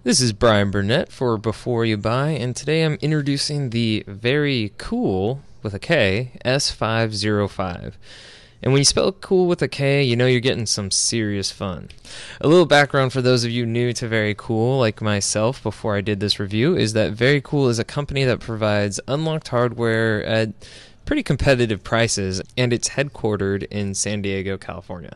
This is Bryan Burnett for Before You Buy, and today I'm introducing the Verykool, with a K, S505. And when you spell cool with a K, you know you're getting some serious fun. A little background for those of you new to Verykool, like myself, before I did this review, is that Verykool is a company that provides unlocked hardware at pretty competitive prices, and it's headquartered in San Diego, California.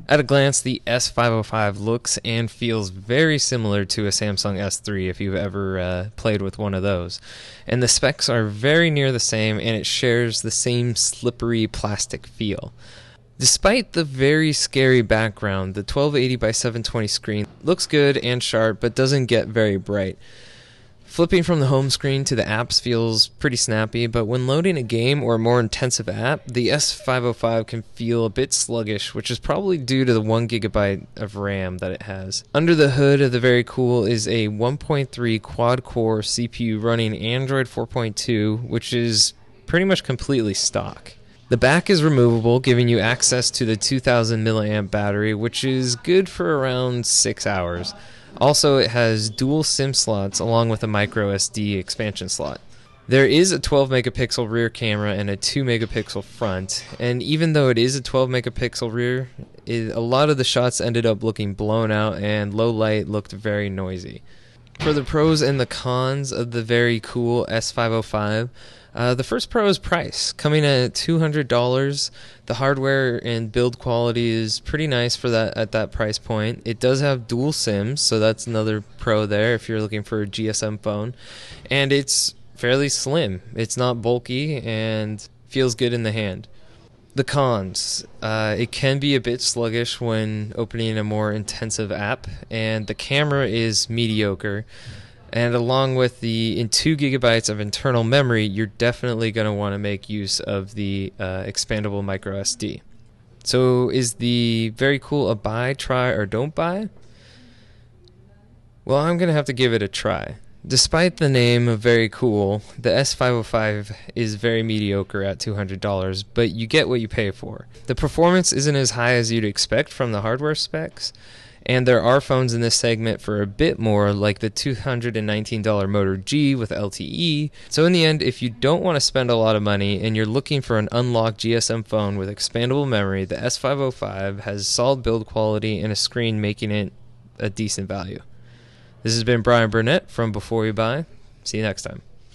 At a glance, the S505 looks and feels very similar to a Samsung S3 if you've ever played with one of those. And the specs are very near the same, and it shares the same slippery plastic feel. Despite the very scary background, the 1280 by 720 screen looks good and sharp, but doesn't get very bright. Flipping from the home screen to the apps feels pretty snappy, but when loading a game or a more intensive app, the S505 can feel a bit sluggish, which is probably due to the 1GB of RAM that it has. Under the hood of the Verykool is a 1.3 quad-core CPU running Android 4.2, which is pretty much completely stock. The back is removable, giving you access to the 2000 mAh battery, which is good for around 6 hours. Also, it has dual SIM slots along with a micro SD expansion slot. There is a 12 megapixel rear camera and a 2 megapixel front, and even though it is a 12 megapixel rear, a lot of the shots ended up looking blown out and low light looked very noisy. For the pros and the cons of the Verykool S505, the first pro is price, coming at $200. The hardware and build quality is pretty nice for that at that price point. It does have dual SIMs, so that's another pro there if you're looking for a GSM phone. And it's fairly slim. It's not bulky and feels good in the hand. The cons, it can be a bit sluggish when opening a more intensive app, and the camera is mediocre. And along with the 2GB of internal memory, you're definitely going to want to make use of the expandable micro SD. So is the Verykool a buy, try, or don't buy? Well, I'm going to have to give it a try. Despite the name of Verykool, the S505 is very mediocre at $200, but you get what you pay for. The performance isn't as high as you'd expect from the hardware specs, and there are phones in this segment for a bit more, like the $219 Moto G with LTE. So in the end, if you don't want to spend a lot of money and you're looking for an unlocked GSM phone with expandable memory, the S505 has solid build quality and a screen, making it a decent value. This has been Bryan Burnett from Before You Buy. See you next time.